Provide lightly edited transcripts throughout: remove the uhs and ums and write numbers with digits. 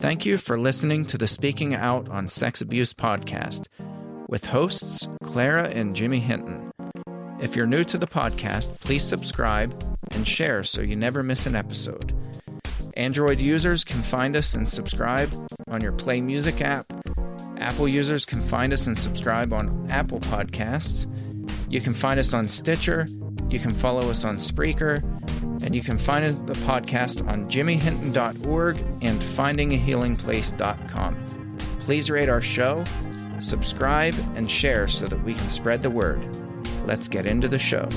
Thank you for listening to the Speaking Out on Sex Abuse podcast with hosts Clara and Jimmy Hinton. If you're new to the podcast, please subscribe and share so you never miss an episode. Android users can find us and subscribe on your Play Music app. Apple users can find us and subscribe on Apple Podcasts. You can find us on Stitcher. You can follow us on Spreaker. And you can find the podcast on jimmyhinton.org and findingahealingplace.com. Please rate our show, subscribe, and share so that we can spread the word. Let's get into the show.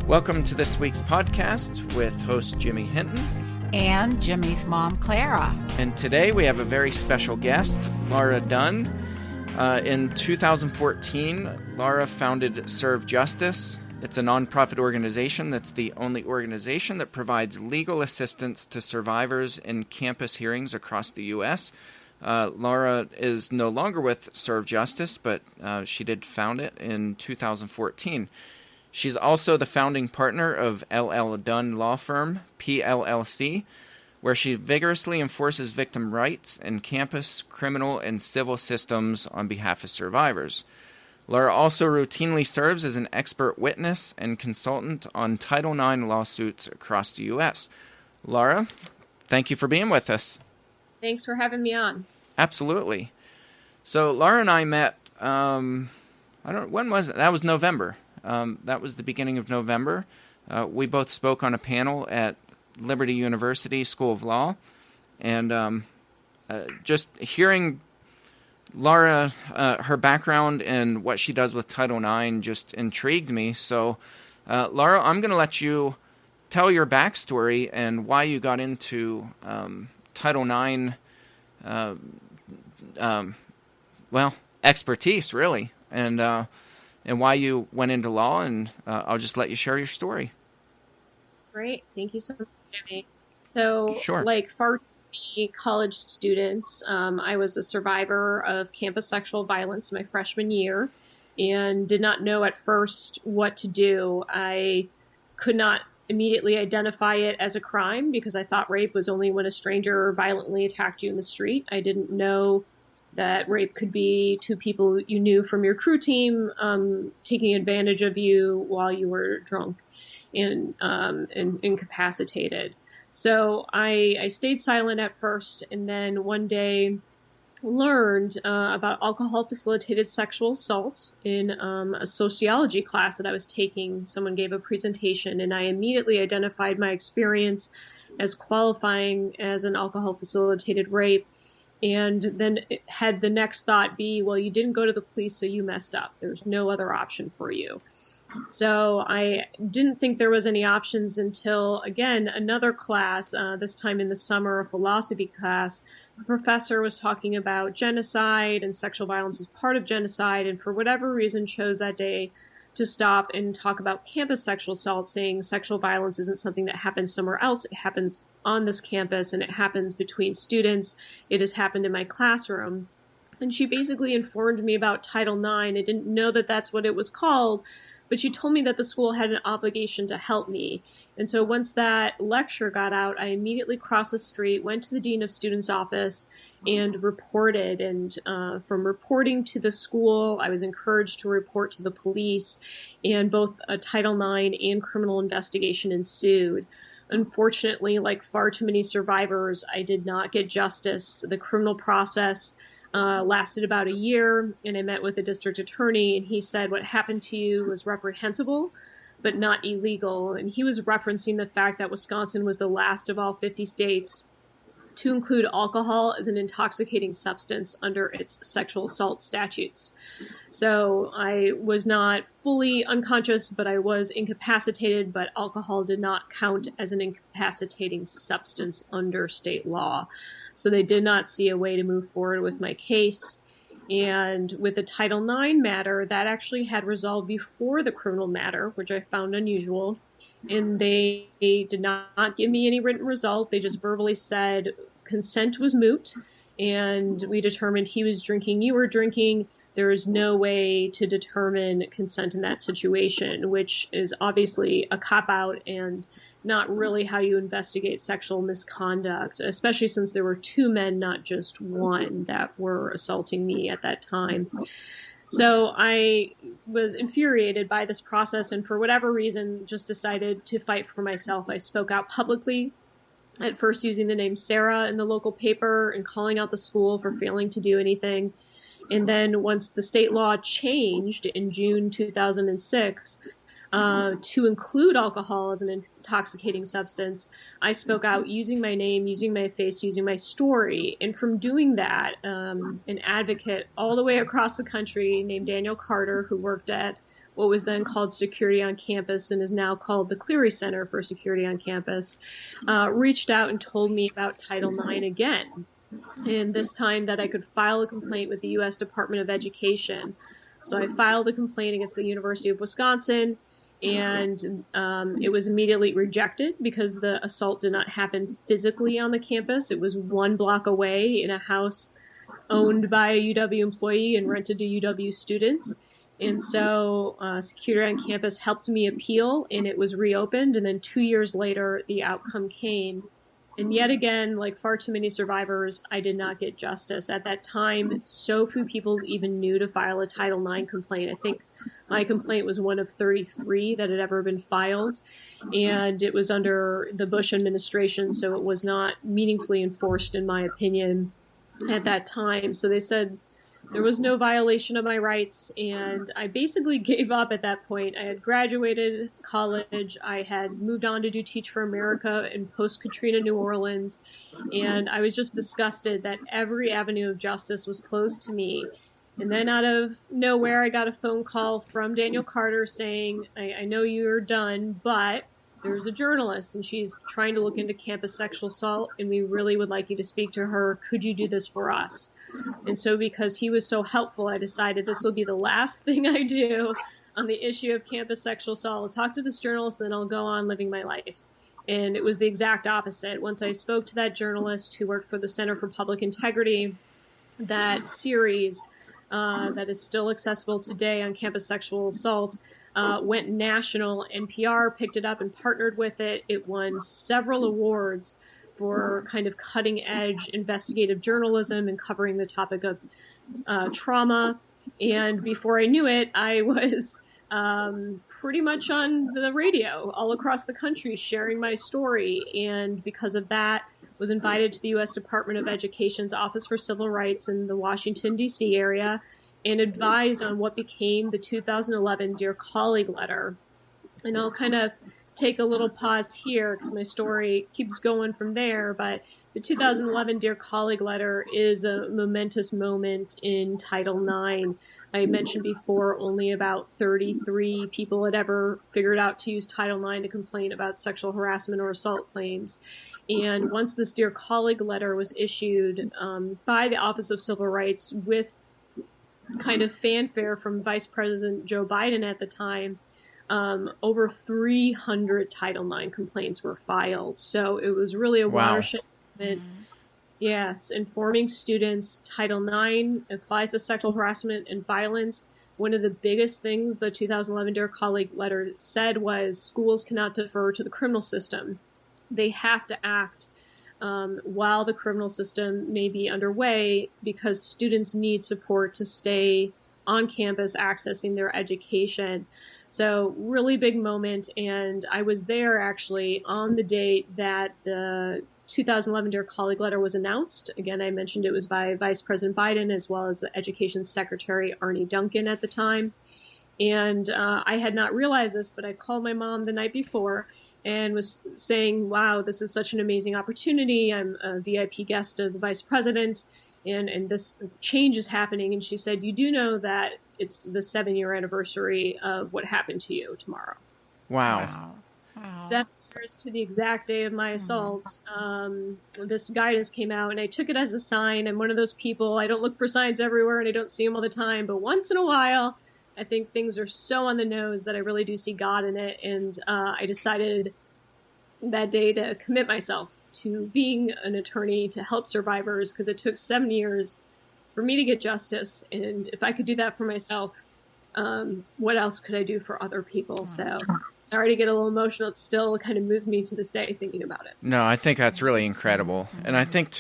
Welcome to this week's podcast with host Jimmy Hinton. And Jimmy's mom, Clara. And today we have a very special guest, Laura Dunn. In 2014, Laura founded Serve Justice. It's a nonprofit organization that's the only organization that provides legal assistance to survivors in campus hearings across the U.S. Laura is no longer with Serve Justice, but she did found it in 2014. She's also the founding partner of LL Dunn law firm, PLLC, where she vigorously enforces victim rights in campus, criminal, and civil systems on behalf of survivors. Laura also routinely serves as an expert witness and consultant on Title IX lawsuits across the U.S. Laura, thank you for being with us. Thanks for having me on. Absolutely. So Laura and I met, when was it? That was November. That was the beginning of November. We both spoke on a panel at Liberty University School of Law. And just hearing Laura, her background and what she does with Title IX just intrigued me. So, Laura, I'm going to let you tell your backstory and why you got into Title IX, expertise, really, and why you went into law. And I'll just let you share your story. Great. Thank you so much, Jimmy. So, Sure. Like far college students, I was a survivor of campus sexual violence my freshman year and did not know at first what to do. I could not immediately identify it as a crime because I thought rape was only when a stranger violently attacked you in the street. I didn't know that rape could be two people you knew from your crew team taking advantage of you while you were drunk and incapacitated. So I stayed silent at first, and then one day learned about alcohol-facilitated sexual assault in a sociology class that I was taking. Someone gave a presentation, and I immediately identified my experience as qualifying as an alcohol-facilitated rape, and then had the next thought be, well, you didn't go to the police, so you messed up. There's no other option for you. So I didn't think there was any options until, again, another class, this time in the summer, a philosophy class. The professor was talking about genocide and sexual violence as part of genocide, and for whatever reason chose that day to stop and talk about campus sexual assault, saying sexual violence isn't something that happens somewhere else. It happens on this campus, and it happens between students. It has happened in my classroom. And she basically informed me about Title IX. I didn't know that that's what it was called, but she told me that the school had an obligation to help me. And so once that lecture got out, I immediately crossed the street, went to the Dean of Students' office, and reported. And from reporting to the school, I was encouraged to report to the police, and both a Title IX and criminal investigation ensued. Unfortunately, like far too many survivors, I did not get justice. The criminal process lasted about a year, and I met with the district attorney, and he said what happened to you was reprehensible, but not illegal. And he was referencing the fact that Wisconsin was the last of all 50 states to include alcohol as an intoxicating substance under its sexual assault statutes. So I was not fully unconscious, but I was incapacitated, but alcohol did not count as an incapacitating substance under state law. So they did not see a way to move forward with my case. And with the Title IX matter, that actually had resolved before the criminal matter, which I found unusual. And they did not give me any written result. They just verbally said consent was moot, and we determined he was drinking, you were drinking. there is no way to determine consent in that situation, which is obviously a cop-out and not really how you investigate sexual misconduct, especially since there were two men, not just one, that were assaulting me at that time. So I was infuriated by this process, and for whatever reason, just decided to fight for myself. I spoke out publicly, at first using the name Sarah in the local paper and calling out the school for failing to do anything. And then once the state law changed in June 2006 to include alcohol as an intoxicating substance, I spoke out using my name, using my face, using my story. And from doing that, an advocate all the way across the country named Daniel Carter, who worked at what was then called Security on Campus and is now called the Cleary Center for Security on Campus, reached out and told me about Title IX again. And this time that I could file a complaint with the U.S. Department of Education. So I filed a complaint against the University of Wisconsin, and it was immediately rejected because the assault did not happen physically on the campus. It was 1 block away in a house owned by a UW employee and rented to UW students. And so Security on Campus helped me appeal, and it was reopened. And then 2 years later, the outcome came. And yet again, like far too many survivors, I did not get justice. At that time, so few people even knew to file a Title IX complaint. I think my complaint was one of 33 that had ever been filed, and it was under the Bush administration, so it was not meaningfully enforced, in my opinion, at that time. So they said there was no violation of my rights, and I basically gave up at that point. I had graduated college. I had moved on to do Teach for America in post-Katrina New Orleans, and I was just disgusted that every avenue of justice was closed to me. And then out of nowhere, I got a phone call from Daniel Carter saying, I know you're done, but there's a journalist, and she's trying to look into campus sexual assault, and we really would like you to speak to her. Could you do this for us? And so because he was so helpful, I decided this will be the last thing I do on the issue of campus sexual assault. I'll talk to this journalist, then I'll go on living my life. And it was the exact opposite. Once I spoke to that journalist who worked for the Center for Public Integrity, that series that is still accessible today on campus sexual assault went national. NPR picked it up and partnered with it. It won several awards for kind of cutting edge investigative journalism and covering the topic of trauma. And before I knew it, I was pretty much on the radio all across the country sharing my story. And because of that, was invited to the U.S. Department of Education's Office for Civil Rights in the Washington, D.C. area and advised on what became the 2011 Dear Colleague letter. And I'll kind of take a little pause here because my story keeps going from there, but the 2011 Dear Colleague letter is a momentous moment in Title IX. I mentioned before only about 33 people had ever figured out to use Title IX to complain about sexual harassment or assault claims. And once this Dear Colleague letter was issued by the Office of Civil Rights with kind of fanfare from Vice President Joe Biden at the time, over 300 Title IX complaints were filed. So it was really a watershed moment. Yes, informing students Title IX applies to sexual harassment and violence. One of the biggest things the 2011 Dear Colleague letter said was schools cannot defer to the criminal system. They have to act while the criminal system may be underway because students need support to stay on campus accessing their education. So really big moment. And I was there actually on the date that the 2011 Dear Colleague letter was announced. Again, I mentioned it was by Vice President Biden as well as the Education Secretary Arne Duncan at the time. And I had not realized this, but I called my mom the night before and was saying, wow, this is such an amazing opportunity. I'm a VIP guest of the Vice President, and this change is happening. And she said, you do know that it's the 7-year anniversary of what happened to you tomorrow. Wow. 7 years to the exact day of my assault. This guidance came out, and I took it as a sign. I'm one of those people, I don't look for signs everywhere, and I don't see them all the time. But once in a while, I think things are so on the nose that I really do see God in it. And I decided that day to commit myself to being an attorney to help survivors because it took 7 years for me to get justice. And if I could do that for myself, what else could I do for other people? So sorry to get a little emotional. It still kind of moves me to this day thinking about it. No, I think that's really incredible. And I think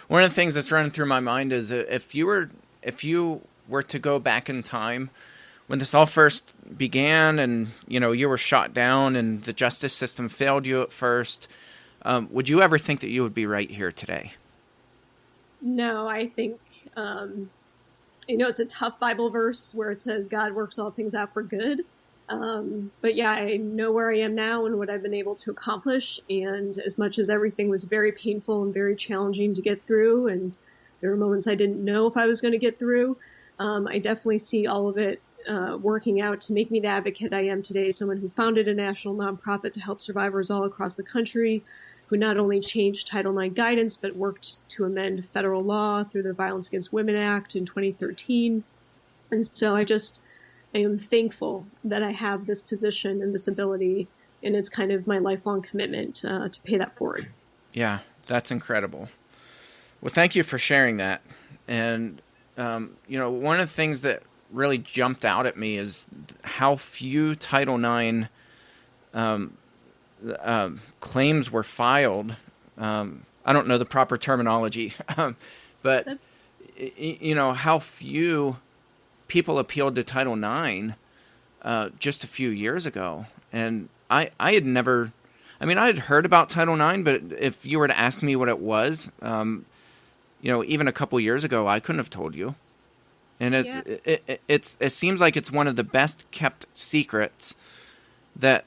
one of the things that's running through my mind is if you were to go back in time when this all first began and, you were shot down and the justice system failed you at first, would you ever think that you would be right here today? No, I think, it's a tough Bible verse where it says God works all things out for good. But yeah, I know where I am now and what I've been able to accomplish. And as much as everything was very painful and very challenging to get through, and there were moments I didn't know if I was going to get through, I definitely see all of it working out to make me the advocate I am today, someone who founded a national nonprofit to help survivors all across the country, who not only changed Title IX guidance, but worked to amend federal law through the Violence Against Women Act in 2013. And so I am thankful that I have this position and this ability, and it's kind of my lifelong commitment to pay that forward. Yeah, that's incredible. Well, thank you for sharing that. And, one of the things that really jumped out at me is how few Title IX claims were filed. I don't know the proper terminology, but how few people appealed to Title IX just a few years ago. And I had never, I had heard about Title IX, but if you were to ask me what it was, even a couple years ago, I couldn't have told you. And it seems like it's one of the best kept secrets that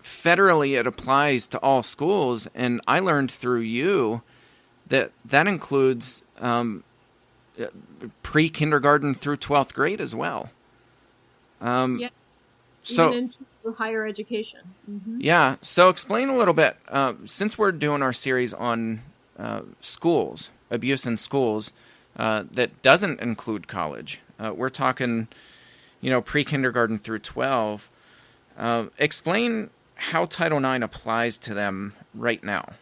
federally it applies to all schools. And I learned through you that includes pre-kindergarten through 12th grade as well. Yes, so even into higher education. Mm-hmm. Yeah, so explain a little bit, since we're doing our series on schools, abuse in schools, that doesn't include college. We're talking, pre-kindergarten through 12. Explain how Title IX applies to them right now.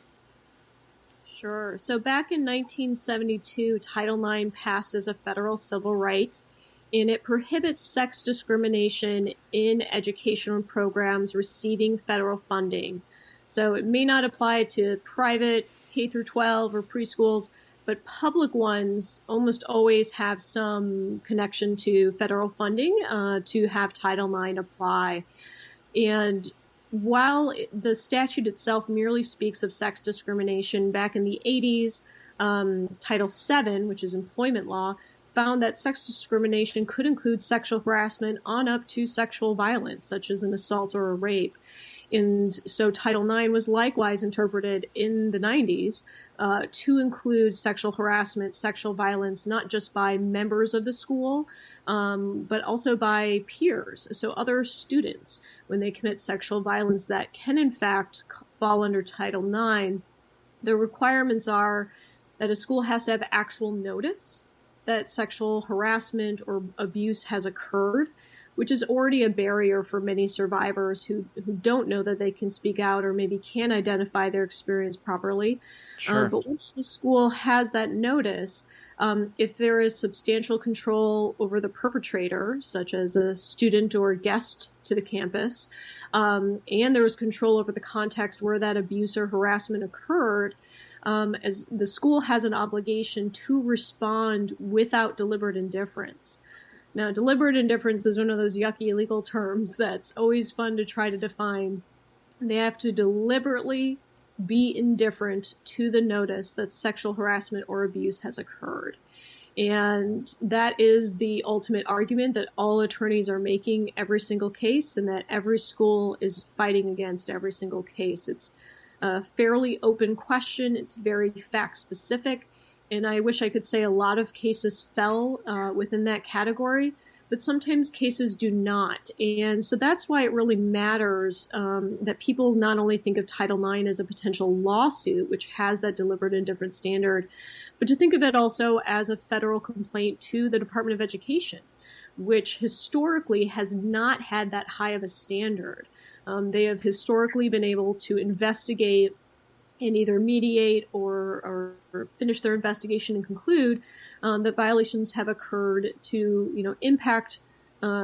Sure. So back in 1972, Title IX passed as a federal civil right, and it prohibits sex discrimination in educational programs receiving federal funding. So it may not apply to private K through 12 or preschools, but public ones almost always have some connection to federal funding to have Title IX apply. And while the statute itself merely speaks of sex discrimination, back in the 80s, Title VII, which is employment law, found that sex discrimination could include sexual harassment on up to sexual violence, such as an assault or a rape. And so Title IX was likewise interpreted in the 90s to include sexual harassment, sexual violence, not just by members of the school, but also by peers. So other students, when they commit sexual violence that can in fact fall under Title IX, the requirements are that a school has to have actual notice that sexual harassment or abuse has occurred, which is already a barrier for many survivors who don't know that they can speak out or maybe can't identify their experience properly. Sure. But once the school has that notice, if there is substantial control over the perpetrator, such as a student or a guest to the campus, and there is control over the context where that abuse or harassment occurred, as the school has an obligation to respond without deliberate indifference. Now, deliberate indifference is one of those yucky legal terms that's always fun to try to define. They have to deliberately be indifferent to the notice that sexual harassment or abuse has occurred. And that is the ultimate argument that all attorneys are making every single case, and that every school is fighting against every single case. It's a fairly open question. It's very fact specific. And I wish I could say a lot of cases fell within that category, but sometimes cases do not. And so that's why it really matters that people not only think of Title IX as a potential lawsuit, which has that deliberate indifference standard, but to think of it also as a federal complaint to the Department of Education, which historically has not had that high of a standard. They have historically been able to investigate and either mediate or finish their investigation and conclude that violations have occurred to, impact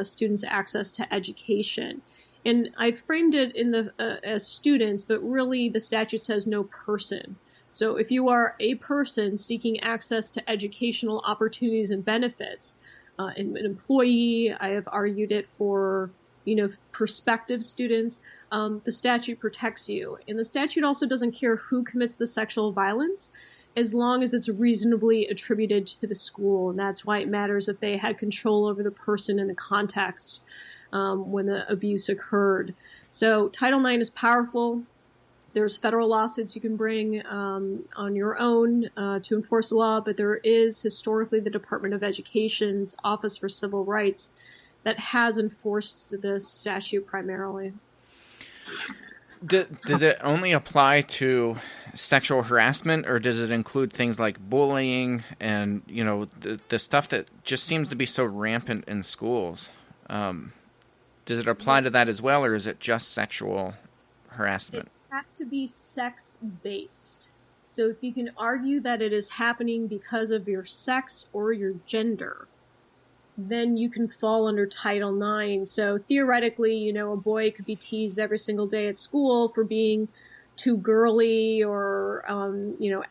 students' access to education. And I framed it as students, but really the statute says no person. So if you are a person seeking access to educational opportunities and benefits, an employee, I have argued it for prospective students, the statute protects you. And the statute also doesn't care who commits the sexual violence, as long as it's reasonably attributed to the school. And that's why it matters if they had control over the person in the context when the abuse occurred. So Title IX is powerful. There's federal lawsuits you can bring on your own to enforce the law, but there is historically the Department of Education's Office for Civil Rights that has enforced this statute primarily. Does it only apply to sexual harassment, or does it include things like bullying and, the stuff that just seems to be so rampant in schools? Does it apply to that as well, or is it just sexual harassment? It has to be sex-based. So if you can argue that it is happening because of your sex or your gender, then you can fall under Title IX. So theoretically, a boy could be teased every single day at school for being too girly or,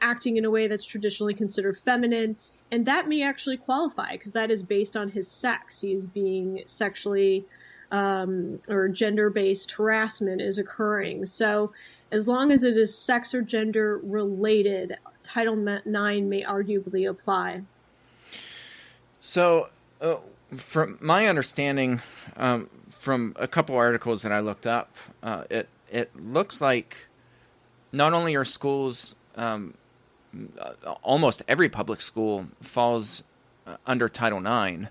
acting in a way that's traditionally considered feminine. And that may actually qualify because that is based on his sex. He is being sexually or gender-based harassment is occurring. So as long as it is sex or gender related, Title IX may arguably apply. So from my understanding, from a couple articles that I looked up, it looks like not only are schools, almost every public school falls under Title IX,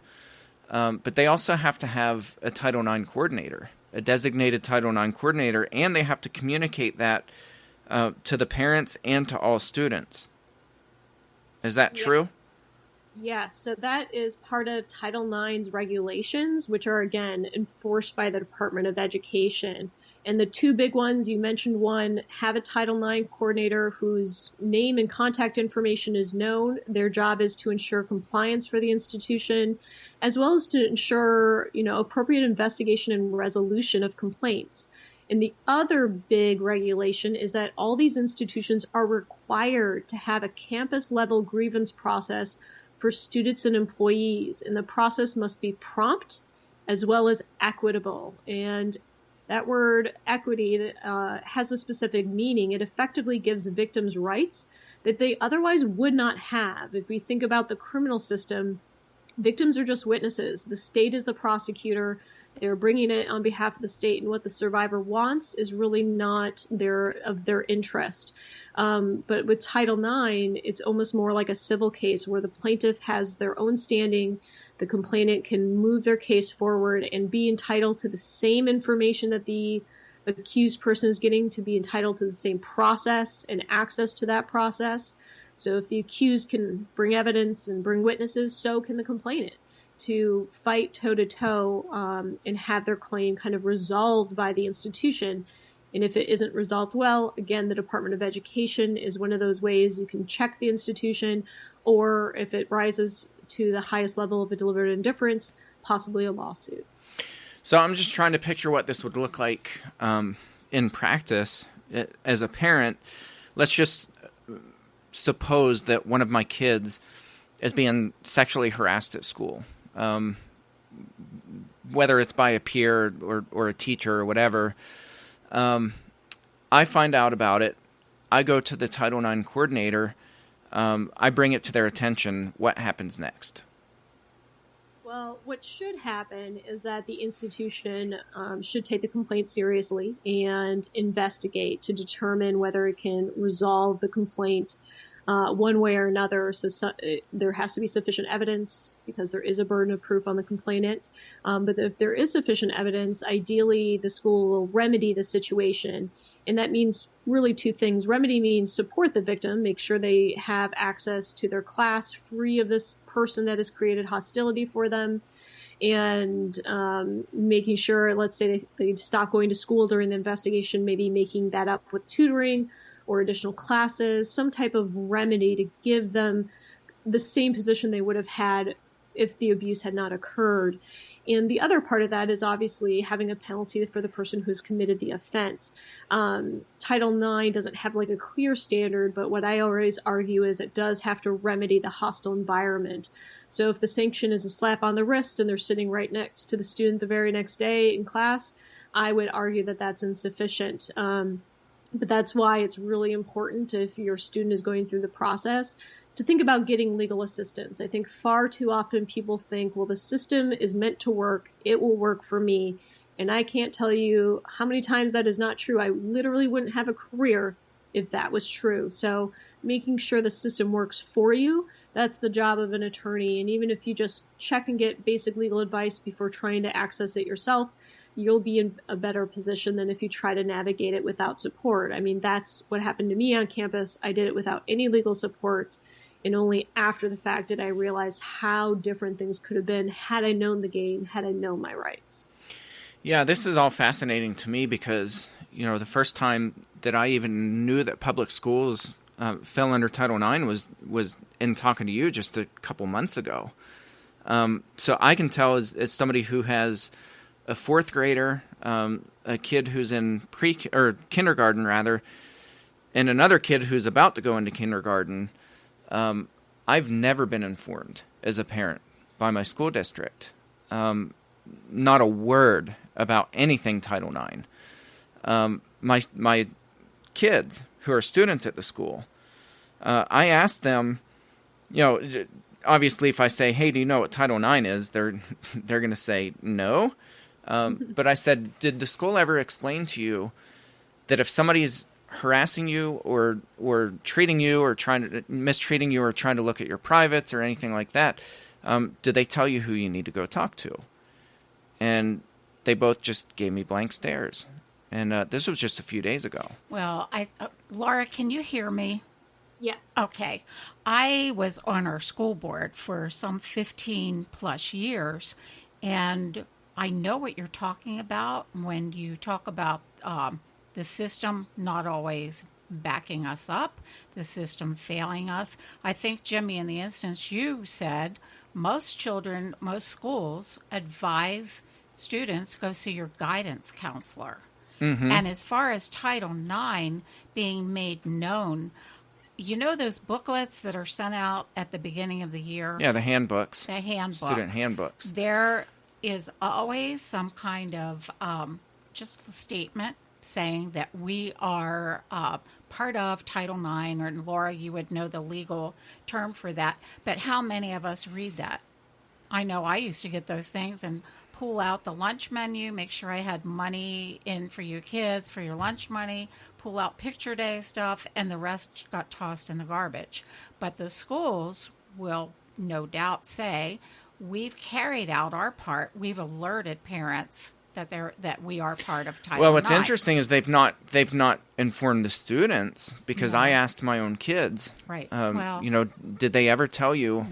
but they also have to have a Title IX coordinator, a designated Title IX coordinator, and they have to communicate that to the parents and to all students. Is that true? Yes, so that is part of Title IX's regulations, which are, again, enforced by the Department of Education. And the two big ones, you mentioned one, have a Title IX coordinator whose name and contact information is known. Their job is to ensure compliance for the institution, as well as to ensure, appropriate investigation and resolution of complaints. And the other big regulation is that all these institutions are required to have a campus-level grievance process for students and employees, and the process must be prompt as well as equitable. And that word equity has a specific meaning. It effectively gives victims rights that they otherwise would not have. If we think about the criminal system, victims are just witnesses. The state is the prosecutor. They're bringing it on behalf of the state, and what the survivor wants is really not of their interest. But with Title IX, it's almost more like a civil case where the plaintiff has their own standing. The complainant can move their case forward and be entitled to the same information that the accused person is getting, to be entitled to the same process and access to that process. So if the accused can bring evidence and bring witnesses, so can the complainant, to fight toe-to-toe and have their claim kind of resolved by the institution. And if it isn't resolved well, again, the Department of Education is one of those ways you can check the institution, or if it rises to the highest level of a deliberate indifference, possibly a lawsuit. So I'm just trying to picture what this would look like in practice. As a parent, let's just suppose that one of my kids is being sexually harassed at school. Whether it's by a peer or a teacher or whatever, I find out about it. I go to the Title IX coordinator. I bring it to their attention. What happens next? Well, what should happen is that the institution should take the complaint seriously and investigate to determine whether it can resolve the complaint one way or another. So there has to be sufficient evidence, because there is a burden of proof on the complainant. But if there is sufficient evidence, ideally the school will remedy the situation. And that means really two things. Remedy means support the victim, make sure they have access to their class free of this person that has created hostility for them, and making sure, let's say they stop going to school during the investigation, maybe making that up with tutoring, or additional classes, some type of remedy to give them the same position they would have had if the abuse had not occurred. And the other part of that is obviously having a penalty for the person who's committed the offense. Title IX doesn't have like a clear standard, but what I always argue is it does have to remedy the hostile environment. So if the sanction is a slap on the wrist and they're sitting right next to the student the very next day in class, I would argue that that's insufficient. But that's why it's really important, if your student is going through the process, to think about getting legal assistance. I think far too often people think, well, the system is meant to work. It will work for me. And I can't tell you how many times that is not true. I literally wouldn't have a career if that was true. So making sure the system works for you, that's the job of an attorney. And even if you just check and get basic legal advice before trying to access it yourself, you'll be in a better position than if you try to navigate it without support. I mean, that's what happened to me on campus. I did it without any legal support. And only after the fact did I realize how different things could have been had I known the game, had I known my rights. Yeah, this is all fascinating to me because, the first time that I even knew that public schools fell under Title IX was in talking to you just a couple months ago. So I can tell as somebody who has a fourth grader, a kid who's in kindergarten rather, and another kid who's about to go into kindergarten. I've never been informed as a parent by my school district. Not a word about anything Title IX. My kids who are students at the school, I asked them, obviously if I say, hey, do you know what Title IX is? They're going to say no. But I said, did the school ever explain to you that if somebody's harassing you or treating you or mistreating you or trying to look at your privates or anything like that, did they tell you who you need to go talk to? And they both just gave me blank stares. And this was just a few days ago. Well, Laura, can you hear me? Yes. Okay. I was on our school board for some 15 plus years, and I know what you're talking about when you talk about the system not always backing us up, the system failing us. I think, Jimmy, in the instance you said, most schools advise students go see your guidance counselor. Mm-hmm. And as far as Title IX being made known, those booklets that are sent out at the beginning of the year? Yeah, the handbooks. Student handbooks. There is always some kind of just a statement saying that we are part of Title IX, or Laura, you would know the legal term for that. But how many of us read that? I know I used to get those things and pull out the lunch menu, make sure I had money in for you kids, for your lunch money, pull out picture day stuff, and the rest got tossed in the garbage. But the schools will no doubt say, we've carried out our part. We've alerted parents that we are part of Title IX. Well, what's interesting is they've not informed the students, because I asked my own kids. Right. Did they ever tell you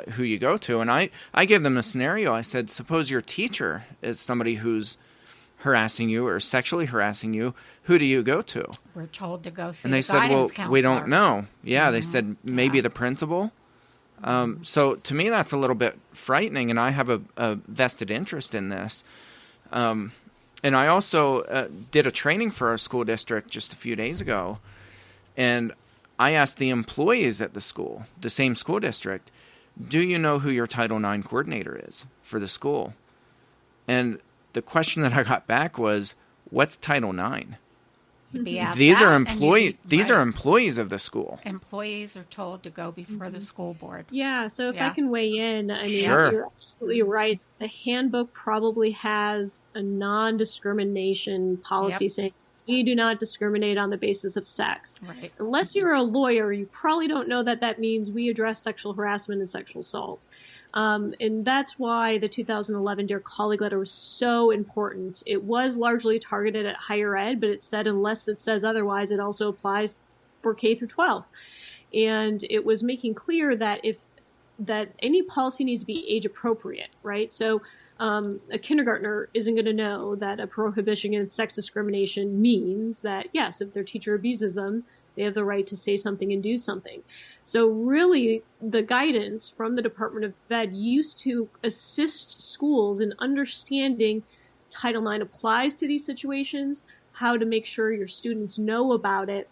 who you go to? And I gave them a scenario. I said, suppose your teacher is somebody who's harassing you or sexually harassing you. Who do you go to? We're told to go see and they the said, guidance well, counselor. We don't know. Yeah, they said maybe the principal. So to me, that's a little bit frightening, and I have a vested interest in this. And I also did a training for our school district just a few days ago, and I asked the employees at the school, the same school district, do you know who your Title IX coordinator is for the school? And the question that I got back was, what's Title IX? These are employees. These are employees of the school. Employees are told to go before the school board. Yeah. So if I can weigh in, I mean, Sure. You're absolutely right. The handbook probably has a non-discrimination policy saying we do not discriminate on the basis of sex. Right. Unless you're a lawyer, you probably don't know that means we address sexual harassment and sexual assault. And that's why the 2011 Dear Colleague letter was so important. It was largely targeted at higher ed, but it said unless it says otherwise, it also applies for K through 12. And it was making clear that that any policy needs to be age appropriate, right? So a kindergartner isn't going to know that a prohibition against sex discrimination means that, yes, if their teacher abuses them, they have the right to say something and do something. So really, the guidance from the Department of Ed used to assist schools in understanding Title IX applies to these situations, how to make sure your students know about it.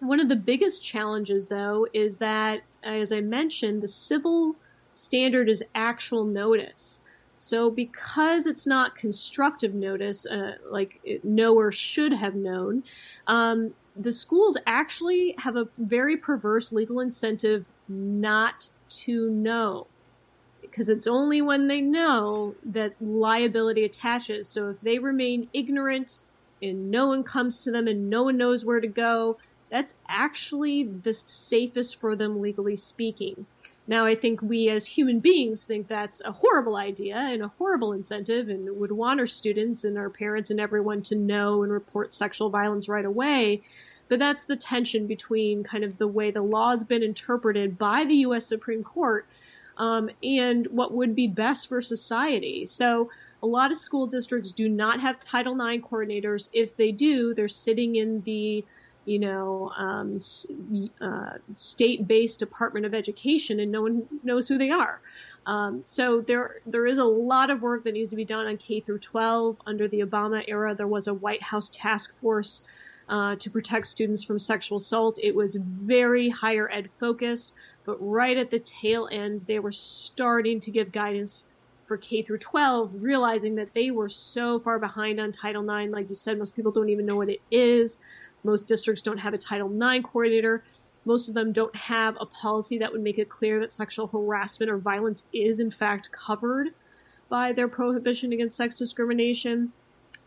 One of the biggest challenges, though, is that, as I mentioned, the civil standard is actual notice. So because it's not constructive notice, like know or should have known, the schools actually have a very perverse legal incentive not to know, because it's only when they know that liability attaches. So if they remain ignorant and no one comes to them and no one knows where to go, that's actually the safest for them, legally speaking. Now, I think we as human beings think that's a horrible idea and a horrible incentive, and would want our students and our parents and everyone to know and report sexual violence right away. But that's the tension between kind of the way the law has been interpreted by the U.S. Supreme Court and what would be best for society. So a lot of school districts do not have Title IX coordinators. If they do, they're sitting in the state-based Department of Education, and no one knows who they are. So there is a lot of work that needs to be done on K through 12. Under the Obama era, there was a White House task force to protect students from sexual assault. It was very higher ed focused, but right at the tail end, they were starting to give guidance for K through 12, realizing that they were so far behind on Title IX. Like you said, most people don't even know what it is. Most districts don't have a Title IX coordinator. Most of them don't have a policy that would make it clear that sexual harassment or violence is, in fact, covered by their prohibition against sex discrimination.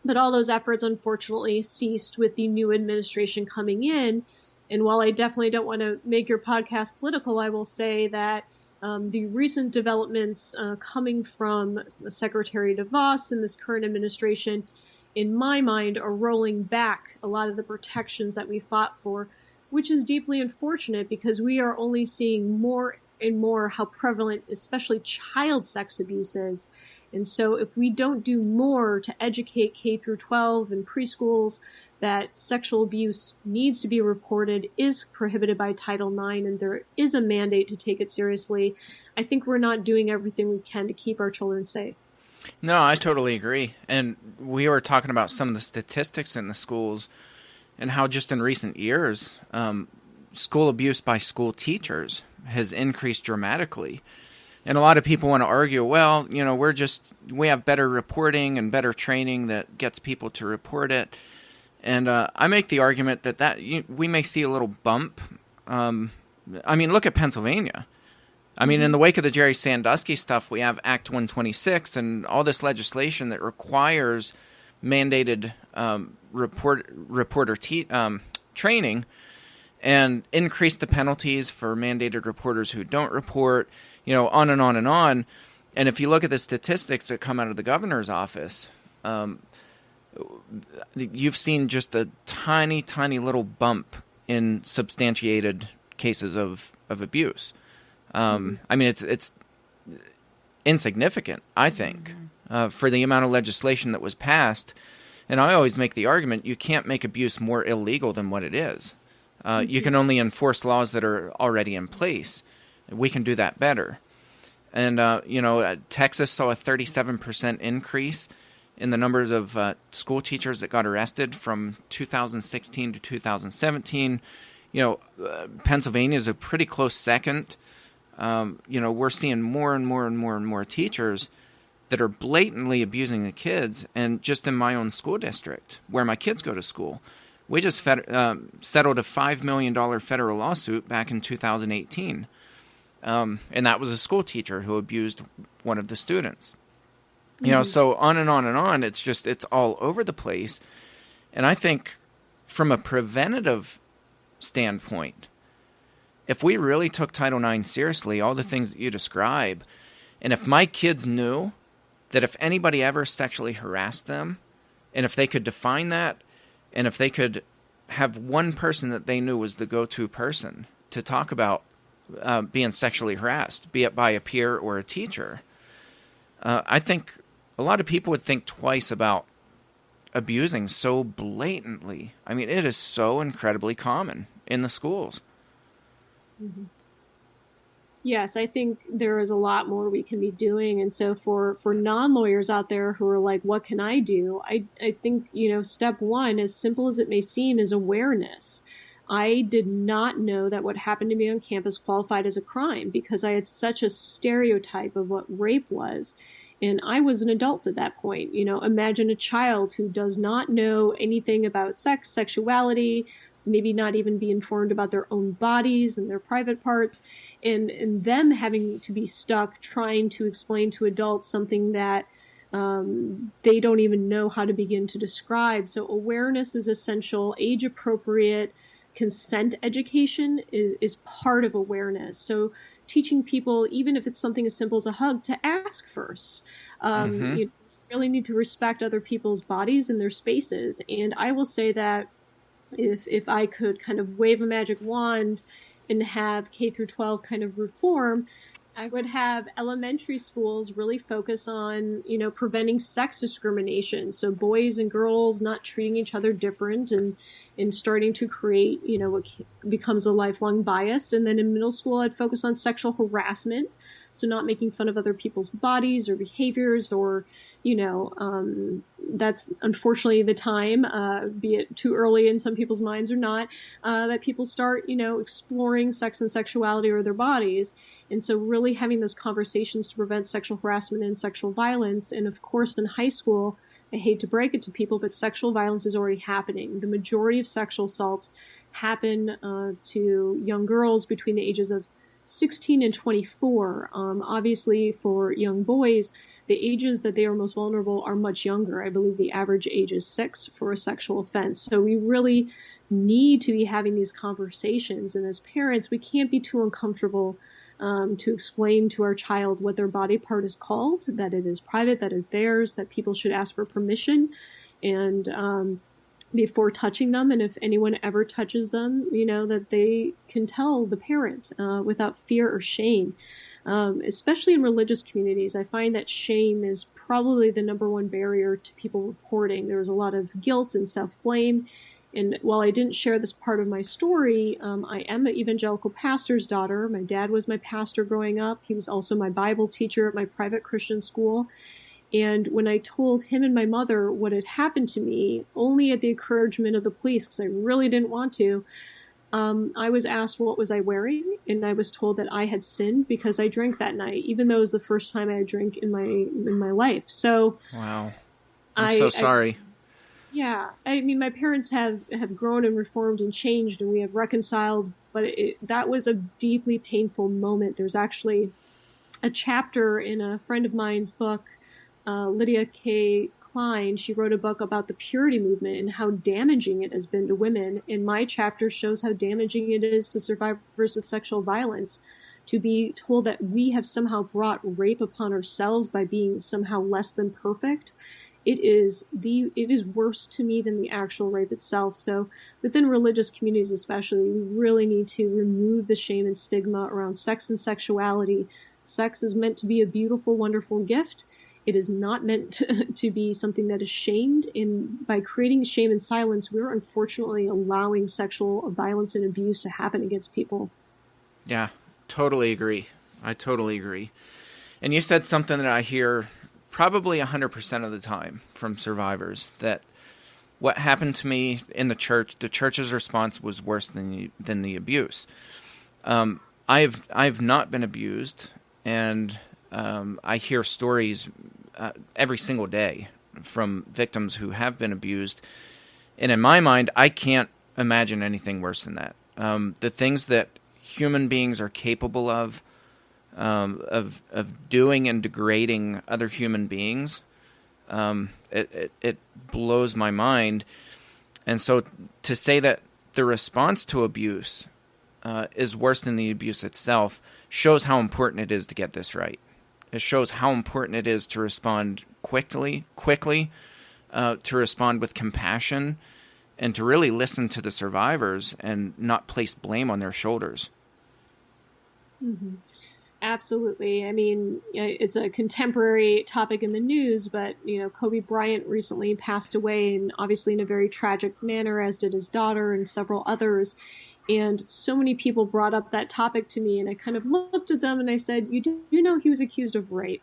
But all those efforts, unfortunately, ceased with the new administration coming in. And while I definitely don't want to make your podcast political, I will say that the recent developments coming from Secretary DeVos and this current administration, in my mind, are rolling back a lot of the protections that we fought for, which is deeply unfortunate because we are only seeing more and more how prevalent, especially child sex abuse is. And so if we don't do more to educate K through 12 and preschools that sexual abuse needs to be reported, is prohibited by Title IX, and there is a mandate to take it seriously, I think we're not doing everything we can to keep our children safe. No, I totally agree. And we were talking about some of the statistics in the schools and how just in recent years, school abuse by school teachers has increased dramatically. And a lot of people want to argue, well, we have better reporting and better training that gets people to report it. And I make the argument that we may see a little bump. Look at Pennsylvania. In the wake of the Jerry Sandusky stuff, we have Act 126 and all this legislation that requires mandated reporter training and increase the penalties for mandated reporters who don't report, on and on and on. And if you look at the statistics that come out of the governor's office, you've seen just a tiny, tiny little bump in substantiated cases of abuse. It's insignificant, I think, for the amount of legislation that was passed. And I always make the argument, you can't make abuse more illegal than what it is. You can only enforce laws that are already in place. We can do that better. And, Texas saw a 37% increase in the numbers of school teachers that got arrested from 2016 to 2017. Pennsylvania is a pretty close second. We're seeing more and more and more and more teachers that are blatantly abusing the kids. And just in my own school district, where my kids go to school, we just settled a $5 million federal lawsuit back in 2018. And that was a school teacher who abused one of the students. So on and on and on. It's all over the place. And I think from a preventative standpoint, if we really took Title IX seriously, all the things that you describe, and if my kids knew that if anybody ever sexually harassed them, and if they could define that, and if they could have one person that they knew was the go-to person to talk about being sexually harassed, be it by a peer or a teacher, I think a lot of people would think twice about abusing so blatantly. It is so incredibly common in the schools. Mm-hmm. Yes, I think there is a lot more we can be doing. And so for non-lawyers out there who are like, what can I do? I think, step one, as simple as it may seem, is awareness. I did not know that what happened to me on campus qualified as a crime because I had such a stereotype of what rape was. And I was an adult at that point. Imagine a child who does not know anything about sex, sexuality, maybe not even be informed about their own bodies and their private parts, and them having to be stuck trying to explain to adults something that they don't even know how to begin to describe. So awareness is essential. Age-appropriate consent education is part of awareness. So teaching people, even if it's something as simple as a hug, to ask first. You really need to respect other people's bodies and their spaces. And I will say that if I could kind of wave a magic wand and have K through 12 kind of reform, I would have elementary schools really focus on, preventing sex discrimination. So boys and girls not treating each other different and starting to create, what becomes a lifelong bias. And then in middle school, I'd focus on sexual harassment. So not making fun of other people's bodies or behaviors or, that's unfortunately the time, be it too early in some people's minds or not, that people start, exploring sex and sexuality or their bodies. And so really having those conversations to prevent sexual harassment and sexual violence. And of course, in high school, I hate to break it to people, but sexual violence is already happening. The majority of sexual assaults happen to young girls between the ages of 16 and 24. Obviously, for young boys, the ages that they are most vulnerable are much younger. I believe the average age is 6 for a sexual offense. So we really need to be having these conversations. And as parents, we can't be too uncomfortable to explain to our child what their body part is called, that it is private, that is theirs, that people should ask for permission and before touching them. And if anyone ever touches them, that they can tell the parent without fear or shame. Especially in religious communities, I find that shame is probably the number one barrier to people reporting. There's a lot of guilt and self-blame. And while I didn't share this part of my story, I am an evangelical pastor's daughter. My dad was my pastor growing up. He was also my Bible teacher at my private Christian school. And when I told him and my mother what had happened to me, only at the encouragement of the police, because I really didn't want to, I was asked what was I wearing, and I was told that I had sinned because I drank that night, even though it was the first time I had drank in my life. So, wow, I'm so sorry. Yeah, I mean, my parents have grown and reformed and changed, and we have reconciled, but that was a deeply painful moment. There's actually a chapter in a friend of mine's book, Lydia K. Klein. She wrote a book about the purity movement and how damaging it has been to women. And my chapter shows how damaging it is to survivors of sexual violence to be told that we have somehow brought rape upon ourselves by being somehow less than perfect. It is worse to me than the actual rape itself. So within religious communities especially, we really need to remove the shame and stigma around sex and sexuality. Sex is meant to be a beautiful, wonderful gift. It is not meant to be something that is shamed. And by creating shame and silence, we're unfortunately allowing sexual violence and abuse to happen against people. Yeah, totally agree. I totally agree. And you said something that I hear probably 100% of the time from survivors, that what happened to me in the church's response was worse than the abuse. I've not been abused, and I hear stories every single day from victims who have been abused, and in my mind, I can't imagine anything worse than that. The things that human beings are capable of doing and degrading other human beings, it blows my mind. And so to say that the response to abuse is worse than the abuse itself shows how important it is to get this right. It shows how important it is to respond quickly, to respond with compassion, and to really listen to the survivors and not place blame on their shoulders. Mm-hmm. Absolutely. I mean, it's a contemporary topic in the news, but, Kobe Bryant recently passed away, and obviously in a very tragic manner, as did his daughter and several others. And so many people brought up that topic to me, and I kind of looked at them and I said, you do know he was accused of rape.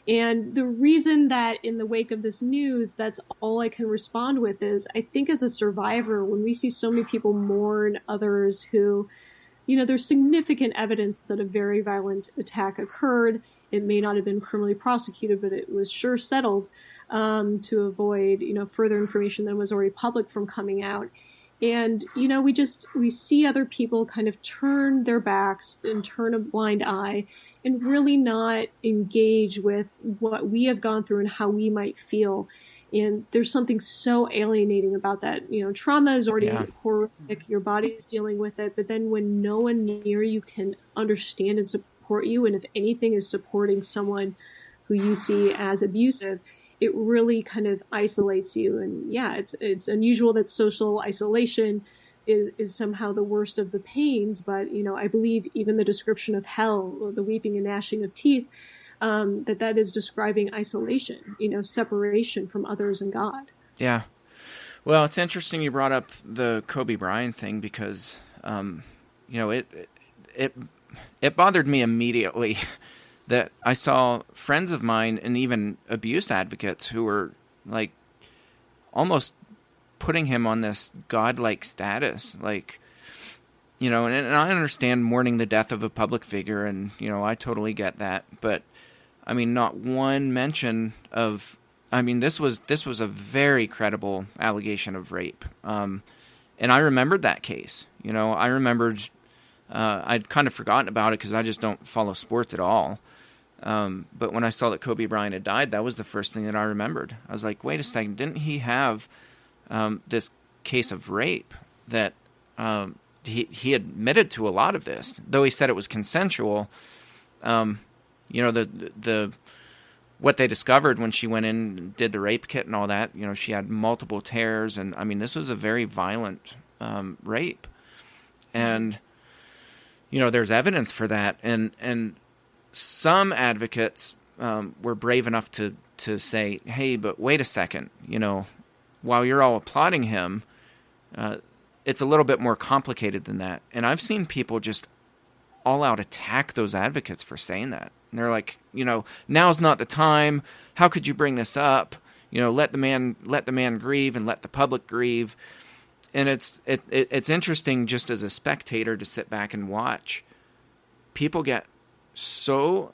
And the reason that in the wake of this news, that's all I can respond with is, I think as a survivor, when we see so many people mourn others who, there's significant evidence that a very violent attack occurred. It may not have been criminally prosecuted, but it was sure settled to avoid, further information that was already public from coming out. And, we see other people kind of turn their backs and turn a blind eye and really not engage with what we have gone through and how we might feel. And there's something so alienating about that. Trauma is already horrific. Your body is dealing with it. But then when no one near you can understand and support you, and if anything is supporting someone who you see as abusive, it really kind of isolates you. And it's unusual that social isolation is somehow the worst of the pains. But, I believe even the description of hell, or the weeping and gnashing of teeth, that is describing isolation, separation from others and God. Yeah. Well, it's interesting you brought up the Kobe Bryant thing because, it bothered me immediately that I saw friends of mine and even abuse advocates who were like almost putting him on this godlike status. Like, and I understand mourning the death of a public figure, and, I totally get that. But, I mean, not one mention of, this was a very credible allegation of rape. And I remembered that case. I remembered, I'd kind of forgotten about it because I just don't follow sports at all. But when I saw that Kobe Bryant had died, that was the first thing that I remembered. I was like, wait a second, didn't he have this case of rape that he admitted to a lot of this, though he said it was consensual. The what they discovered when she went in and did the rape kit and all that, she had multiple tears, and this was a very violent rape, and there's evidence for that, and some advocates were brave enough to say, hey, but wait a second, while you're all applauding him, it's a little bit more complicated than that. And I've seen people just all out attack those advocates for saying that. And they're like, now's not the time. How could you bring this up? Let the man grieve and let the public grieve. And it's interesting just as a spectator to sit back and watch. People get so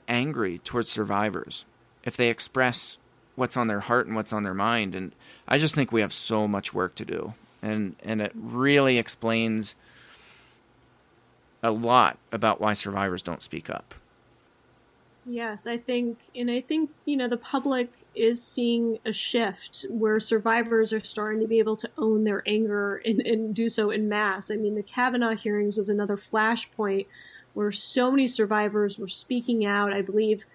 angry towards survivors if they express what's on their heart and what's on their mind. And I just think we have so much work to do. And it really explains a lot about why survivors don't speak up. Yes, I think the public is seeing a shift where survivors are starting to be able to own their anger and do so in mass. The Kavanaugh hearings was another flashpoint where so many survivors were speaking out. I believe,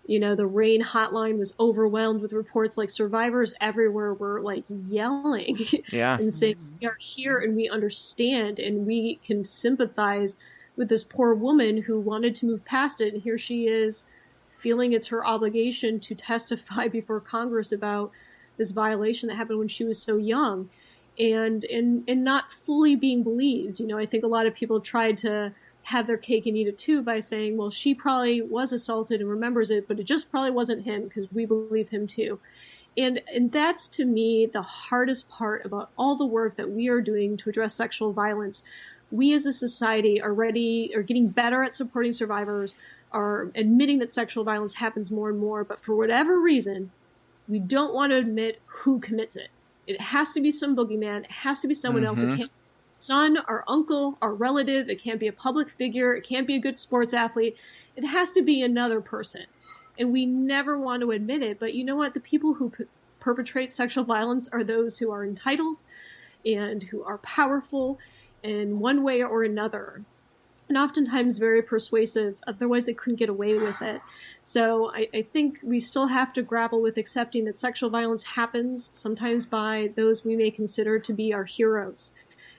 the RAIN hotline was overwhelmed with reports. Like, survivors everywhere were like yelling and saying, we are here and we understand and we can sympathize with this poor woman who wanted to move past it. And here she is feeling it's her obligation to testify before Congress about this violation that happened when she was so young, and not fully being believed. I think a lot of people tried to have their cake and eat it too by saying, well, she probably was assaulted and remembers it, but it just probably wasn't him because we believe him too. And that's, to me, the hardest part about all the work that we are doing to address sexual violence. We as a society are getting better at supporting survivors, are admitting that sexual violence happens more and more, but for whatever reason, we don't want to admit who commits it. It has to be some boogeyman. It has to be someone else. It can't be son, our uncle, our relative. It can't be a public figure. It can't be a good sports athlete. It has to be another person. And we never want to admit it. But you know what? The people who perpetrate sexual violence are those who are entitled and who are powerful in one way or another, and oftentimes very persuasive. Otherwise, they couldn't get away with it. So I think we still have to grapple with accepting that sexual violence happens sometimes by those we may consider to be our heroes.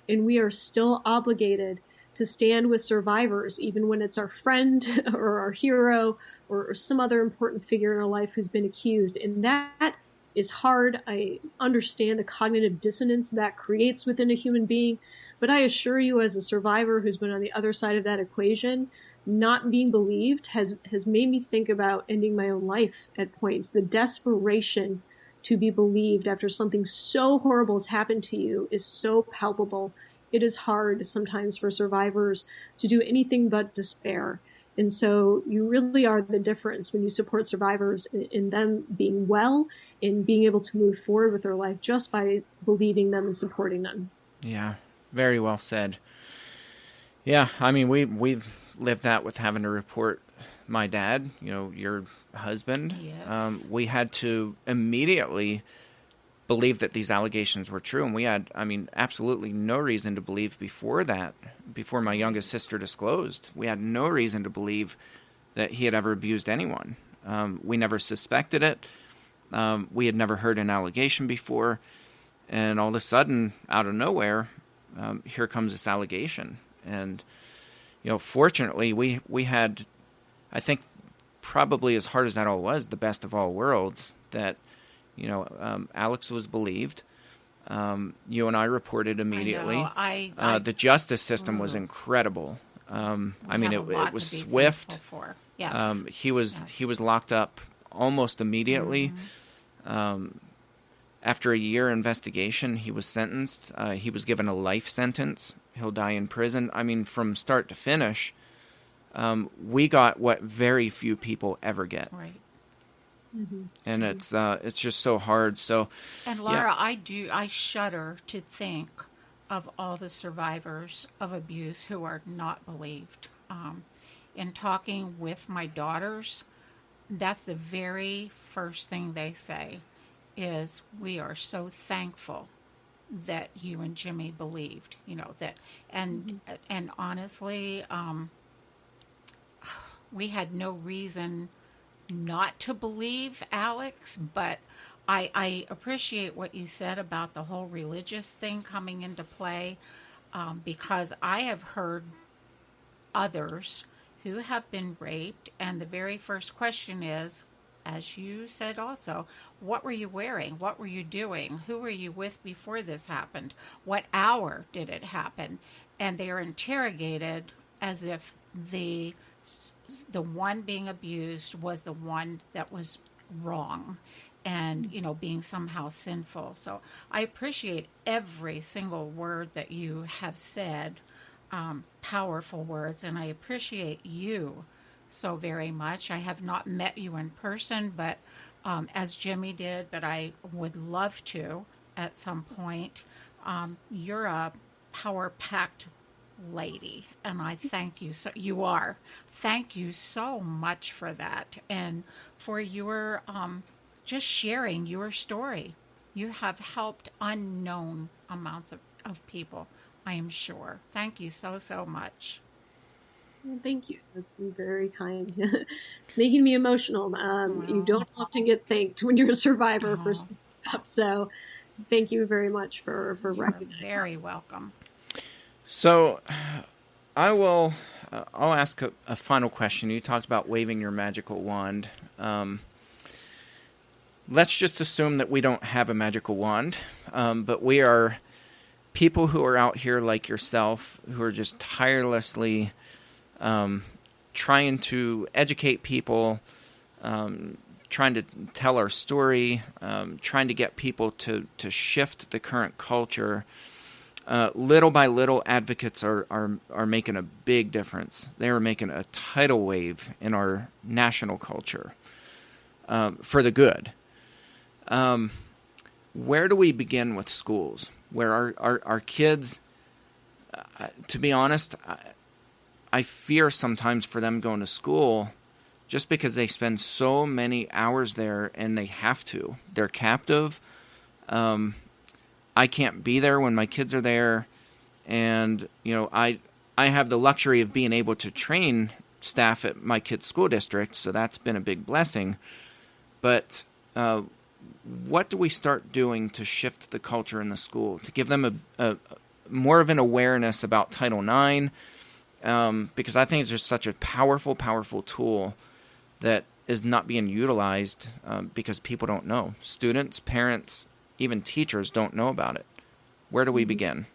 And we are still obligated to stand with survivors, even when it's our friend or our hero or some other important figure in our life who's been accused. And that is hard. I understand the cognitive dissonance that creates within a human being, but I assure you, as a survivor who's been on the other side of that equation, not being believed has made me think about ending my own life at points. The desperation to be believed after something so horrible has happened to you is so palpable. It is hard sometimes for survivors to do anything but despair. And so you really are the difference when you support survivors in them being well and being able to move forward with their life just by believing them and supporting them. Yeah, very well said. Yeah, I mean, we lived that with having to report my dad, your husband. Yes. We had to immediately believe that these allegations were true, and we had, absolutely no reason to believe before my youngest sister disclosed. We had no reason to believe that he had ever abused anyone. We never suspected it. We had never heard an allegation before, and all of a sudden, out of nowhere, here comes this allegation. And, fortunately, we had, I think, probably as hard as that all was, the best of all worlds, that Alex was believed. You and I reported immediately. The justice system was incredible. It was swift. Yes. He was locked up almost immediately. After a year investigation, he was sentenced. He was given a life sentence. He'll die in prison. From start to finish, we got what very few people ever get. Right. And it's just so hard. So, and Laura, yeah. I shudder to think of all the survivors of abuse who are not believed. In talking with my daughters, that's the very first thing they say is, "We are so thankful that you and Jimmy believed." That, and honestly, we had no reason not to believe Alex, but I appreciate what you said about the whole religious thing coming into play, because I have heard others who have been raped, and the very first question is, as you said also, what were you wearing? What were you doing? Who were you with before this happened? What hour did it happen? And they are interrogated as if the one being abused was the one that was wrong and, being somehow sinful. So I appreciate every single word that you have said, powerful words, and I appreciate you so very much. I have not met you in person, but as Jimmy did, but I would love to at some point. You're a power-packed lady, and I thank you. So you are. Thank you so much for that, and for your just sharing your story. You have helped unknown amounts of people, I am sure. Thank you so much. Well, thank you. That's been very kind. It's making me emotional. You don't often get thanked when you're a survivor for speaking up, so thank you very much for recognizing. Very welcome. So, I'll ask a final question. You talked about waving your magical wand. Let's just assume that we don't have a magical wand, but we are people who are out here like yourself, who are just tirelessly trying to educate people, trying to tell our story, trying to get people to shift the current culture. Little by little, advocates are making a big difference. They are making a tidal wave in our national culture for the good. Where do we begin with schools? Where our kids, to be honest, I fear sometimes for them going to school just because they spend so many hours there and they have to. They're captive. I can't be there when my kids are there, and I have the luxury of being able to train staff at my kids' school district, so that's been a big blessing. But what do we start doing to shift the culture in the school, to give them a more of an awareness about Title IX? Because I think it's just such a powerful tool that is not being utilized because people don't know. Students, parents, even teachers don't know about it. Where do we begin?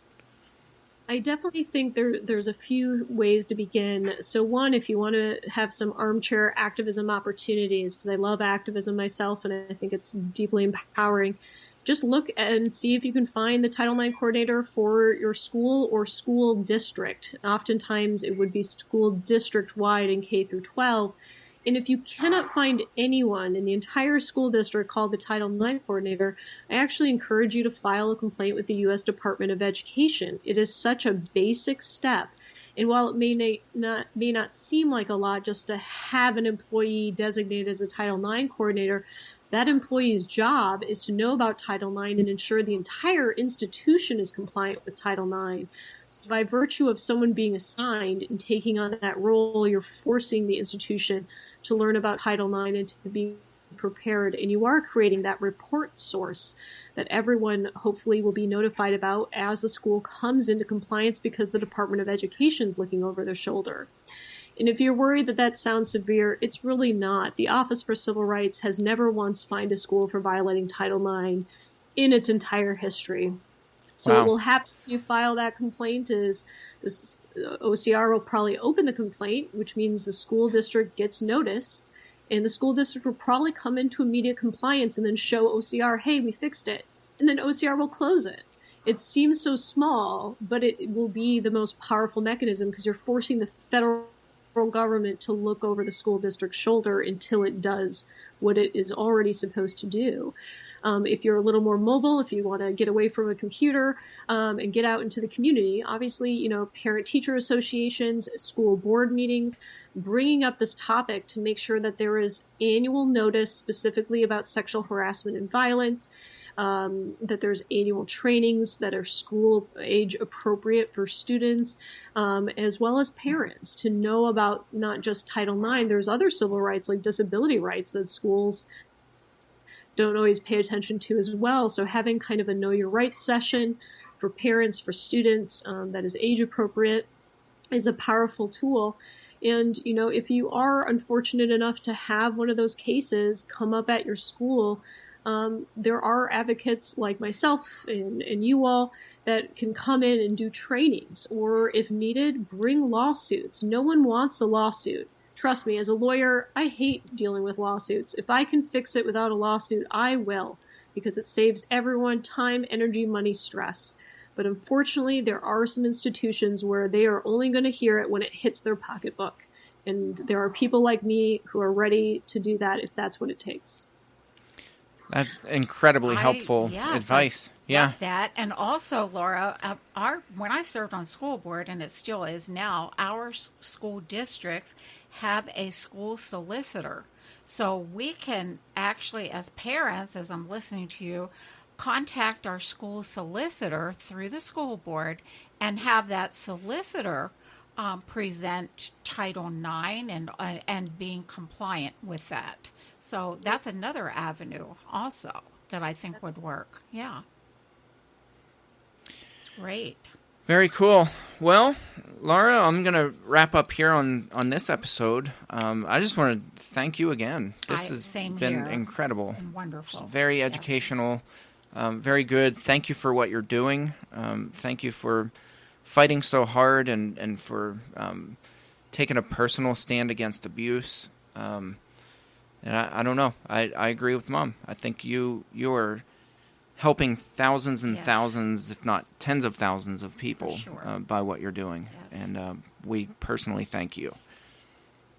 I definitely think there's a few ways to begin. So one, if you want to have some armchair activism opportunities, because I love activism myself and I think it's deeply empowering, just look and see if you can find the Title IX coordinator for your school or school district. Oftentimes it would be school district wide in K through 12. And if you cannot find anyone in the entire school district called the Title IX coordinator, I actually encourage you to file a complaint with the U.S. Department of Education. It is such a basic step. And while it may not seem like a lot just to have an employee designated as a Title IX coordinator, that employee's job is to know about Title IX and ensure the entire institution is compliant with Title IX. So by virtue of someone being assigned and taking on that role, you're forcing the institution to learn about Title IX and to be prepared. And you are creating that report source that everyone hopefully will be notified about as the school comes into compliance because the Department of Education is looking over their shoulder. And if you're worried that that sounds severe, it's really not. The Office for Civil Rights has never once fined a school for violating Title IX in its entire history. So what will happen if you file that complaint is this OCR will probably open the complaint, which means the school district gets notice, and the school district will probably come into immediate compliance and then show OCR, hey, we fixed it. And then OCR will close it. It seems so small, but it will be the most powerful mechanism because you're forcing the federal government to look over the school district's shoulder until it does what it is already supposed to do. If you're a little more mobile, if you want to get away from a computer and get out into the community, obviously, parent-teacher associations, school board meetings, bringing up this topic to make sure that there is annual notice specifically about sexual harassment and violence, that there's annual trainings that are school age appropriate for students, as well as parents to know about not just Title IX, there's other civil rights like disability rights that schools don't always pay attention to as well. So having kind of a know your rights session for parents, for students that is age appropriate is a powerful tool. And, if you are unfortunate enough to have one of those cases come up at your school, there are advocates like myself and you all that can come in and do trainings, or if needed, bring lawsuits. No one wants a lawsuit. Trust me, as a lawyer, I hate dealing with lawsuits. If I can fix it without a lawsuit, I will, because it saves everyone time, energy, money, stress. But unfortunately, there are some institutions where they are only going to hear it when it hits their pocketbook. And there are people like me who are ready to do that if that's what it takes. That's incredibly helpful advice. Love that. And also, Laura, when I served on school board, and it still is now, our school districts have a school solicitor. So we can actually, as parents, as I'm listening to you, contact our school solicitor through the school board and have that solicitor present Title IX and being compliant with that. So that's another avenue also that I think would work. Yeah. It's great. Very cool. Well, Laura, I'm going to wrap up here on this episode. I just want to thank you again. This has been incredible. It's been wonderful. It's very educational, very good. Thank you for what you're doing. Thank you for fighting so hard and for taking a personal stand against abuse. And I don't know. I agree with Mom. I think you are helping thousands and thousands, if not tens of thousands of people by what you're doing. Yes. And we personally thank you.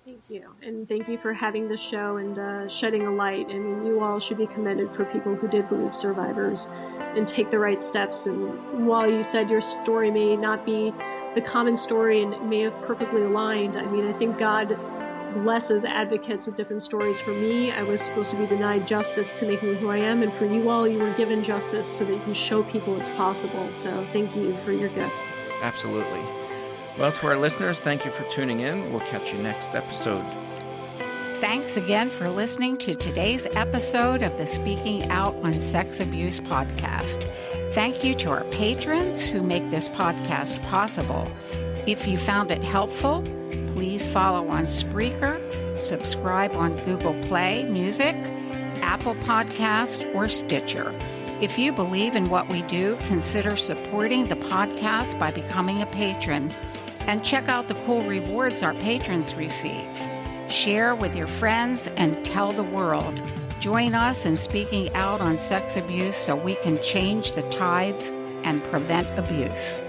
Thank you. And thank you for having the show and shedding a light. I mean, you all should be commended for people who did believe survivors and take the right steps. And while you said your story may not be the common story and may have perfectly aligned, I mean, I think God blesses advocates with different stories. For me, I was supposed to be denied justice to make me who I am, and for you all, you were given justice so that you can show people it's possible. So thank you for your gifts. Absolutely. Well, to our listeners, thank you for tuning in. We'll catch you next episode. Thanks again for listening to today's episode of the Speaking Out on Sex Abuse podcast. Thank you to our patrons who make this podcast possible. If you found it helpful, please follow on Spreaker, Subscribe on Google Play Music, Apple Podcast, or Stitcher. If you believe in what we do, consider supporting the podcast by becoming a patron, and check out the cool rewards our patrons receive. Share with your friends and tell the world. Join us in speaking out on sex abuse so we can change the tides and prevent abuse.